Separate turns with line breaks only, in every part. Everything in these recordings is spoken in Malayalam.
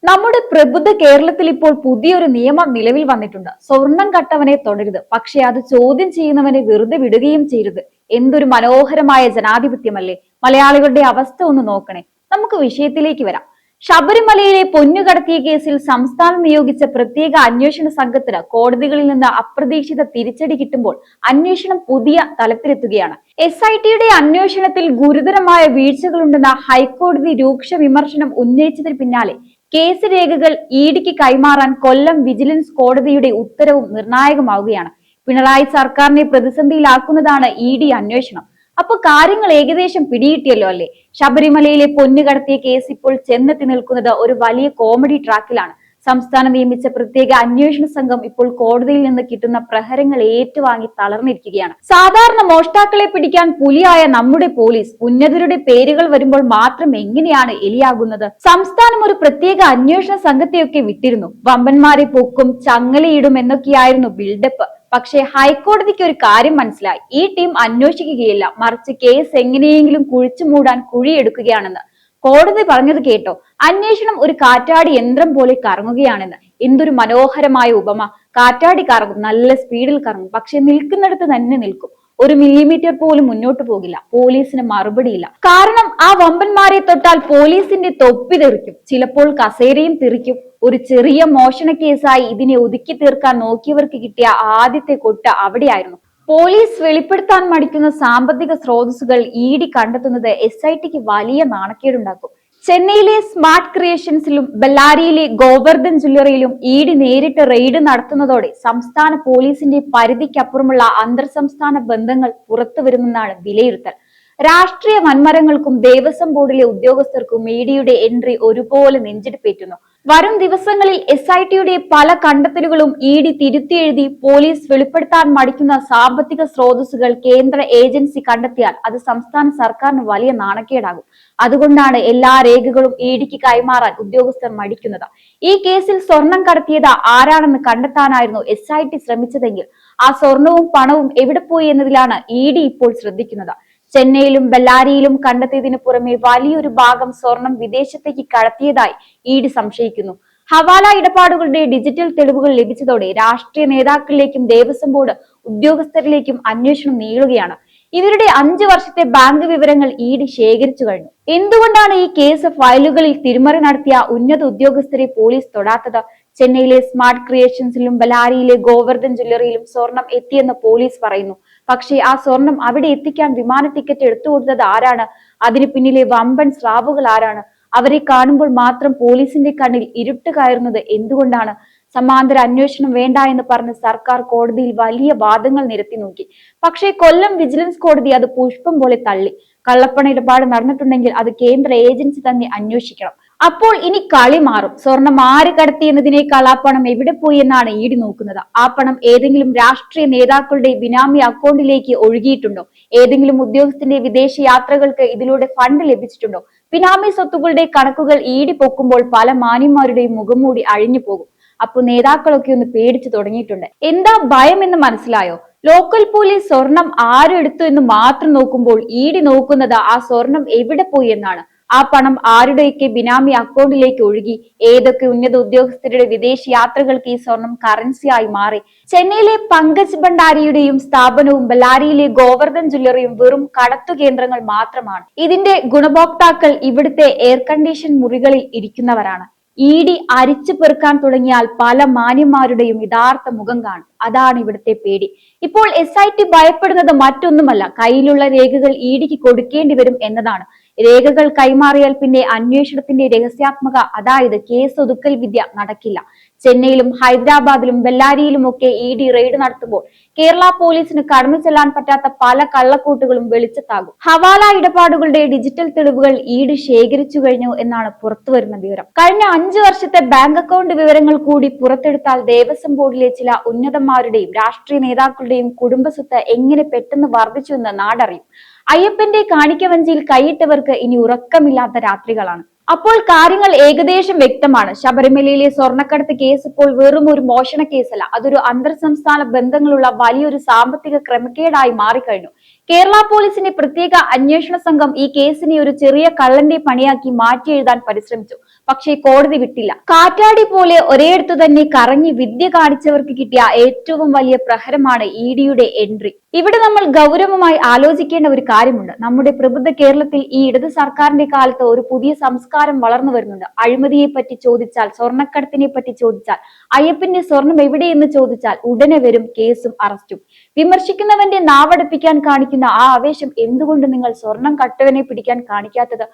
നമ്മുടെ പ്രബുദ്ധ കേരളത്തിൽ ഇപ്പോൾ പുതിയൊരു നിയമം നിലവിൽ വന്നിട്ടുണ്ട്. സ്വർണം കട്ടവനെ തുടരുത്, പക്ഷെ അത് ചോദ്യം ചെയ്യുന്നവനെ വെറുതെ വിടുകയും ചെയ്യരുത്. എന്തൊരു മനോഹരമായ ജനാധിപത്യമല്ലേ! മലയാളികളുടെ അവസ്ഥ ഒന്ന് നോക്കണേ. നമുക്ക് വിഷയത്തിലേക്ക് വരാം. ശബരിമലയിലെ പൊന്നു കടത്തിയ കേസിൽ സംസ്ഥാനം നിയോഗിച്ച പ്രത്യേക അന്വേഷണ സംഘത്തിന് കോടതികളിൽ നിന്ന് അപ്രതീക്ഷിത തിരിച്ചടി കിട്ടുമ്പോൾ അന്വേഷണം പുതിയ തലത്തിലെത്തുകയാണ്. SITയുടെ അന്വേഷണത്തിൽ ഗുരുതരമായ വീഴ്ചകളുണ്ടെന്ന ഹൈക്കോടതി രൂക്ഷ വിമർശനം ഉന്നയിച്ചതിന് പിന്നാലെ കേസ് രേഖകൾ EDക്ക് കൈമാറാൻ കൊല്ലം വിജിലൻസ് കോടതിയുടെ ഉത്തരവും നിർണായകമാവുകയാണ്. പിണറായി സർക്കാരിനെ പ്രതിസന്ധിയിലാക്കുന്നതാണ് ED അന്വേഷണം. അപ്പൊ കാര്യങ്ങൾ ഏകദേശം പിടികിട്ടിയല്ലോ അല്ലേ? ശബരിമലയിലെ പൊന്നു കടത്തിയ കേസ് ഇപ്പോൾ ചെന്നെത്തി നിൽക്കുന്നത് ഒരു വലിയ കോമഡി ട്രാക്കിലാണ്. സംസ്ഥാനം നിയമിച്ച പ്രത്യേക അന്വേഷണ സംഘം ഇപ്പോൾ കോടതിയിൽ നിന്ന് കിട്ടുന്ന പ്രഹരങ്ങൾ ഏറ്റുവാങ്ങി തളർന്നിരിക്കുകയാണ്. സാധാരണ മോഷ്ടാക്കളെ പിടിക്കാൻ പുലിയായ നമ്മുടെ പോലീസ് ഉന്നതരുടെ പേരുകൾ വരുമ്പോൾ മാത്രം എങ്ങനെയാണ് എലിയാകുന്നത്? സംസ്ഥാനം ഒരു പ്രത്യേക അന്വേഷണ സംഘത്തെയൊക്കെ വിട്ടിരുന്നു. വമ്പന്മാരെ പൊക്കും, ചങ്ങലയിടും എന്നൊക്കെയായിരുന്നു ബിൽഡപ്പ്. പക്ഷേ ഹൈക്കോടതിക്ക് ഒരു കാര്യം മനസ്സിലായി. ഈ ടീം അന്വേഷിക്കുകയില്ല, മറിച്ച് കേസ് എങ്ങനെയെങ്കിലും കുഴിച്ചു മൂടാൻ കുഴിയെടുക്കുകയാണെന്ന്. കോടതി പറഞ്ഞത് കേട്ടോ? അന്വേഷണം ഒരു കാറ്റാടി യന്ത്രം പോലെ കറങ്ങുകയാണെന്ന്. എന്തൊരു മനോഹരമായ ഉപമ! കാറ്റാടി കറങ്ങും, നല്ല സ്പീഡിൽ കറങ്ങും, പക്ഷെ നിൽക്കുന്നിടത്ത് തന്നെ നിൽക്കും. ഒരു മില്ലിമീറ്റർ പോലും മുന്നോട്ട് പോകില്ല. പോലീസിന് മറുപടിയില്ല. കാരണം ആ വമ്പന്മാരെ തൊട്ടാൽ പോലീസിന്റെ തൊപ്പി തെറിക്കും, ചിലപ്പോൾ കസേരയും തെറിക്കും. ഒരു ചെറിയ മോഷണ കേസായി ഇതിനെ ഒതുക്കി തീർക്കാൻ നോക്കിയവർക്ക് കിട്ടിയ ആദ്യത്തെ കൊട്ട അവിടെയായിരുന്നു. പോലീസ് വെളിപ്പെടുത്താൻ മടിക്കുന്ന സാമ്പത്തിക സ്രോതസ്സുകൾ ED കണ്ടെത്തുന്നത് SITക്ക് വലിയ നാണക്കേടുണ്ടാക്കും. ചെന്നൈയിലെ സ്മാർട്ട് ക്രിയേഷൻസിലും ബെല്ലാരിയിലെ ഗോവർദ്ധൻ ജ്വല്ലറിയിലും ED നേരിട്ട് റെയ്ഡ് നടത്തുന്നതോടെ സംസ്ഥാന പോലീസിന്റെ പരിധിക്കപ്പുറമുള്ള അന്തർ സംസ്ഥാന ബന്ധങ്ങൾ പുറത്തു വരുമെന്നാണ് വിലയിരുത്തൽ. രാഷ്ട്രീയ വൻമരങ്ങൾക്കും ദേവസ്വം ബോർഡിലെ ഉദ്യോഗസ്ഥർക്കും EDയുടെ എൻട്രി ഒരുപോലെ നെഞ്ചിടിപ്പേറ്റുന്നു. വരും ദിവസങ്ങളിൽ SITയുടെ പല കണ്ടെത്തലുകളും ED തിരുത്തിയെഴുതി പോലീസ് വെളിപ്പെടുത്താൻ മടിക്കുന്ന സാമ്പത്തിക സ്രോതസ്സുകൾ കേന്ദ്ര ഏജൻസി കണ്ടെത്തിയാൽ അത് സംസ്ഥാന സർക്കാരിന് വലിയ നാണക്കേടാകും. അതുകൊണ്ടാണ് എല്ലാ രേഖകളും EDക്ക് കൈമാറാൻ ഉദ്യോഗസ്ഥർ മടിക്കുന്നത്. ഈ കേസിൽ സ്വർണം കടത്തിയത് ആരാണെന്ന് കണ്ടെത്താനായിരുന്നു SIT ശ്രമിച്ചതെങ്കിൽ ആ സ്വർണവും പണവും എവിടെ പോയി എന്നതിലാണ് ED ഇപ്പോൾ ശ്രദ്ധിക്കുന്നത്. ചെന്നൈയിലും ബെല്ലാരിയിലും കണ്ടെത്തിയതിനു പുറമെ വലിയൊരു ഭാഗം സ്വർണം വിദേശത്തേക്ക് കടത്തിയതായി ED സംശയിക്കുന്നു. ഹവാല ഇടപാടുകളുടെ ഡിജിറ്റൽ തെളിവുകൾ ലഭിച്ചതോടെ രാഷ്ട്രീയ നേതാക്കളിലേക്കും ദേവസ്വം ബോർഡ് ഉദ്യോഗസ്ഥരിലേക്കും അന്വേഷണം നീളുകയാണ്. ഇവരുടെ 5 വർഷത്തെ ബാങ്ക് വിവരങ്ങൾ ED ശേഖരിച്ചു കഴിഞ്ഞു. എന്തുകൊണ്ടാണ് ഈ കേസ് ഫയലുകളിൽ തിരിമറി നടത്തിയ ഉന്നത ഉദ്യോഗസ്ഥരെ പോലീസ് തൊടാത്തത്? ചെന്നൈയിലെ സ്മാർട്ട് ക്രിയേഷൻസിലും ബെല്ലാരിയിലെ ഗോവർദ്ധൻ ജ്വല്ലറിയിലും സ്വർണം എത്തിയെന്ന് പോലീസ് പറയുന്നു. പക്ഷേ ആ സ്വർണം അവിടെ എത്തിക്കാൻ വിമാന ടിക്കറ്റ് എടുത്തു കൊടുത്തത് ആരാണ്? അതിന് പിന്നിലെ വമ്പൻ സ്രാവുകൾ ആരാണ്? അവരെ കാണുമ്പോൾ മാത്രം പോലീസിന്റെ കണ്ണിൽ ഇരുട്ട് കയറുന്നത് എന്തുകൊണ്ടാണ്? സമാന്തര അന്വേഷണം വേണ്ട എന്ന് പറഞ്ഞ് സർക്കാർ കോടതിയിൽ വലിയ വാദങ്ങൾ നിരത്തി നോക്കി. പക്ഷേ കൊല്ലം വിജിലൻസ് കോടതി അത് പുഷ്പം പോലെ തള്ളി. കള്ളപ്പണ ഇടപാട് നടന്നിട്ടുണ്ടെങ്കിൽ അത് കേന്ദ്ര ഏജൻസി തന്നെ അന്വേഷിക്കണം. അപ്പോൾ ഇനി കളി മാറും. സ്വർണം ആര് കടത്തി എന്നതിനേക്കാൾ ആ പണം എവിടെ പോയി എന്നാണ് ED നോക്കുന്നത്. ആ പണം ഏതെങ്കിലും രാഷ്ട്രീയ നേതാക്കളുടെ ബിനാമി അക്കൗണ്ടിലേക്ക് ഒഴുകിയിട്ടുണ്ടോ? ഏതെങ്കിലും ഉദ്യോഗസ്ഥന്റെ വിദേശ യാത്രകൾക്ക് ഇതിലൂടെ ഫണ്ട് ലഭിച്ചിട്ടുണ്ടോ? ബിനാമി സ്വത്തുക്കളുടെ കണക്കുകൾ ED പൊക്കുമ്പോൾ പല മാന്യന്മാരുടെയും മുഖംമൂടി അഴിഞ്ഞു പോകും. അപ്പൊ നേതാക്കളൊക്കെ ഒന്ന് പേടിച്ചു തുടങ്ങിയിട്ടുണ്ട്. എന്താ ഭയം എന്ന് മനസ്സിലായോ? ലോക്കൽ പോലീസ് സ്വർണം ആരെടുത്തു എന്ന് മാത്രം നോക്കുമ്പോൾ ED നോക്കുന്നത് ആ സ്വർണം എവിടെ പോയി എന്നാണ്. ആ പണം ആരുടെയൊക്കെ ബിനാമി അക്കൗണ്ടിലേക്ക് ഒഴുകി? ഏതൊക്കെ ഉന്നത ഉദ്യോഗസ്ഥരുടെ വിദേശ യാത്രകൾക്ക് ഈ സ്വർണം കറൻസിയായി മാറി? ചെന്നൈയിലെ പങ്കജ് ഭണ്ഡാരിയുടെയും സ്ഥാപനവും ബെല്ലാരിയിലെ ഗോവർദ്ധൻ ജ്വല്ലറിയും വെറും കടത്തു കേന്ദ്രങ്ങൾ മാത്രമാണ്. ഇതിന്റെ ഗുണഭോക്താക്കൾ ഇവിടുത്തെ എയർ കണ്ടീഷൻ മുറികളിൽ ഇരിക്കുന്നവരാണ്. ED അരിച്ചു പെറുക്കാൻ തുടങ്ങിയാൽ പല മാന്യന്മാരുടെയും യഥാർത്ഥ മുഖം കാണും. അതാണ് ഇവിടുത്തെ പേടി. ഇപ്പോൾ SIT ഭയപ്പെടുന്നത് മറ്റൊന്നുമല്ല, കയ്യിലുള്ള രേഖകൾ EDക്ക് കൊടുക്കേണ്ടി വരും എന്നതാണ്. രേഖകൾ കൈമാറിയാൽ പിന്നെ അന്വേഷണത്തിന്റെ രഹസ്യാത്മക, അതായത് കേസ് ഒതുക്കൽ വിദ്യ നടക്കില്ല. ചെന്നൈയിലും ഹൈദരാബാദിലും ബെല്ലാരിയിലുമൊക്കെ ED റെയ്ഡ് നടത്തുമ്പോൾ കേരള പോലീസിന് കടന്നു ചെല്ലാൻ പറ്റാത്ത പല കള്ളക്കൂട്ടുകളും വെളിച്ചത്താകും. ഹവാല ഇടപാടുകളുടെ ഡിജിറ്റൽ തെളിവുകൾ ED ശേഖരിച്ചു കഴിഞ്ഞു എന്നാണ് പുറത്തുവരുന്ന വിവരം. കഴിഞ്ഞ 5 വർഷത്തെ ബാങ്ക് അക്കൗണ്ട് വിവരങ്ങൾ കൂടി പുറത്തെടുത്താൽ ദേവസ്വം ബോർഡിലെ ചില ഉന്നതന്മാരുടെയും രാഷ്ട്രീയ നേതാക്കളുടെയും കുടുംബസ്വത്ത് എങ്ങനെ പെട്ടെന്ന് വർദ്ധിച്ചു എന്ന് നാടറിയും. അയ്യപ്പന്റെ കാണിക്കവഞ്ചിയിൽ കൈയിട്ടവർക്ക് ഇനി ഉറക്കമില്ലാത്ത രാത്രികളാണ്. അപ്പോൾ കാര്യങ്ങൾ ഏകദേശം വ്യക്തമാണ്. ശബരിമലയിലെ സ്വർണ്ണക്കടത്ത് കേസ് ഇപ്പോൾ വെറും ഒരു മോഷണ കേസല്ല, അതൊരു അന്തർ സംസ്ഥാന ബന്ധങ്ങളുള്ള വലിയൊരു സാമ്പത്തിക ക്രമക്കേടായി മാറിക്കഴിഞ്ഞു. കേരള പോലീസിന്റെ പ്രത്യേക അന്വേഷണ സംഘം ഈ കേസിനെ ഒരു ചെറിയ കള്ളന്റെ പണിയാക്കി മാറ്റി എഴുതാൻ പരിശ്രമിച്ചു. പക്ഷേ കോടതി വിട്ടില്ല. കാറ്റാടി പോലെ ഒരേടത്തു തന്നെ കറങ്ങി വിദ്യ കാണിച്ചവർക്ക് കിട്ടിയ ഏറ്റവും വലിയ പ്രഹരമാണ് ഇഡിയുടെ എൻട്രി. ഇവിടെ നമ്മൾ ഗൗരവമായി ആലോചിക്കേണ്ട ഒരു കാര്യമുണ്ട്. നമ്മുടെ പ്രബുദ്ധ കേരളത്തിൽ ഈ ഇടത് സർക്കാരിന്റെ കാലത്ത് ഒരു പുതിയ സംസ്കാരം വളർന്നു വരുന്നുണ്ട്. അഴിമതിയെ പറ്റി ചോദിച്ചാൽ, സ്വർണ്ണക്കടത്തിനെ പറ്റി ചോദിച്ചാൽ, അയ്യപ്പന്റെ സ്വർണം എവിടെയെന്ന് ചോദിച്ചാൽ ഉടനെ വരും കേസും അറസ്റ്റും. വിമർശിക്കുന്നവന്റെ നാവടപ്പിക്കാൻ കാണിക്കുന്ന ആ ആവേശം എന്തുകൊണ്ട് നിങ്ങൾ സ്വർണം കട്ടവനെ പിടിക്കാൻ കാണിക്കാത്തത്?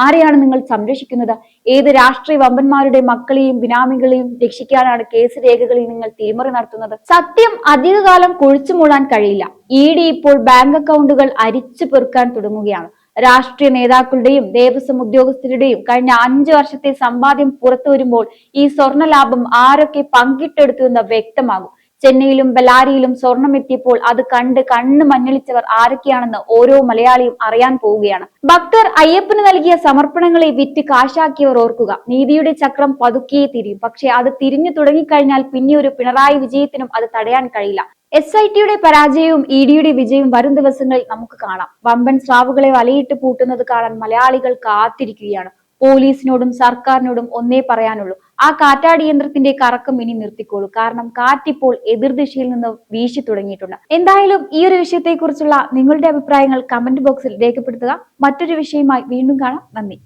ആരെയാണ് നിങ്ങൾ സംരക്ഷിക്കുന്നത്? ഏത് രാഷ്ട്രീയ വമ്പന്മാരുടെ മക്കളെയും ബിനാമികളെയും രക്ഷിക്കാനാണ് കേസ് രേഖകളിൽ നിങ്ങൾ തിരിമറി നടത്തുന്നത്? സത്യം അധികകാലം കുഴിച്ചു മൂടാൻ കഴിയില്ല. ഇഡി ഇപ്പോൾ ബാങ്ക് അക്കൗണ്ടുകൾ അരിച്ചു പെറുക്കാൻ തുടങ്ങുകയാണ്. രാഷ്ട്രീയ നേതാക്കളുടെയും ദേവസ്വം ഉദ്യോഗസ്ഥരുടെയും കഴിഞ്ഞ 5 വർഷത്തെ സമ്പാദ്യം പുറത്തു വരുമ്പോൾ ഈ സ്വർണ്ണ ലാഭം ആരൊക്കെ പങ്കിട്ടെടുത്തു എന്ന് വ്യക്തമാകും. ചെന്നൈയിലും ബെല്ലാരിയിലും സ്വർണം എത്തിയപ്പോൾ അത് കണ്ട് കണ്ണ് മഞ്ഞളിച്ചവർ ആരൊക്കെയാണെന്ന് ഓരോ മലയാളിയും അറിയാൻ പോവുകയാണ്. ഭക്തർ അയ്യപ്പന് നൽകിയ സമർപ്പണങ്ങളെ വിറ്റ് കാശാക്കിയവർ ഓർക്കുക. നീതിയുടെ ചക്രം പതുക്കെ തിരിയും. പക്ഷെ അത് തിരിഞ്ഞു തുടങ്ങിക്കഴിഞ്ഞാൽ പിന്നെ ഒരു പിണറായി വിജയത്തിനും അത് തടയാൻ കഴിയില്ല. SITയുടെ പരാജയവും ഇഡിയുടെ വിജയവും വരും ദിവസങ്ങളിൽ നമുക്ക് കാണാം. വമ്പൻ സ്രാവുകളെ വലയിട്ട് പൂട്ടുന്നത് കാണാൻ മലയാളികൾ കാത്തിരിക്കുകയാണ്. പോലീസിനോടും സർക്കാരിനോടും ഒന്നേ പറയാനുള്ളൂ, ആ കാറ്റാടി യന്ത്രത്തിന്റെ കറക്കം ഇനി നിർത്തിക്കോളൂ. കാരണം കാറ്റിപ്പോൾ എതിർദിശയിൽ നിന്ന് വീശി തുടങ്ങിയിട്ടുണ്ട്. എന്തായാലും ഈ ഒരു വിഷയത്തെക്കുറിച്ചുള്ള നിങ്ങളുടെ അഭിപ്രായങ്ങൾ കമന്റ് ബോക്സിൽ രേഖപ്പെടുത്തുക. മറ്റൊരു വിഷയമായി വീണ്ടും കാണാം. നന്ദി.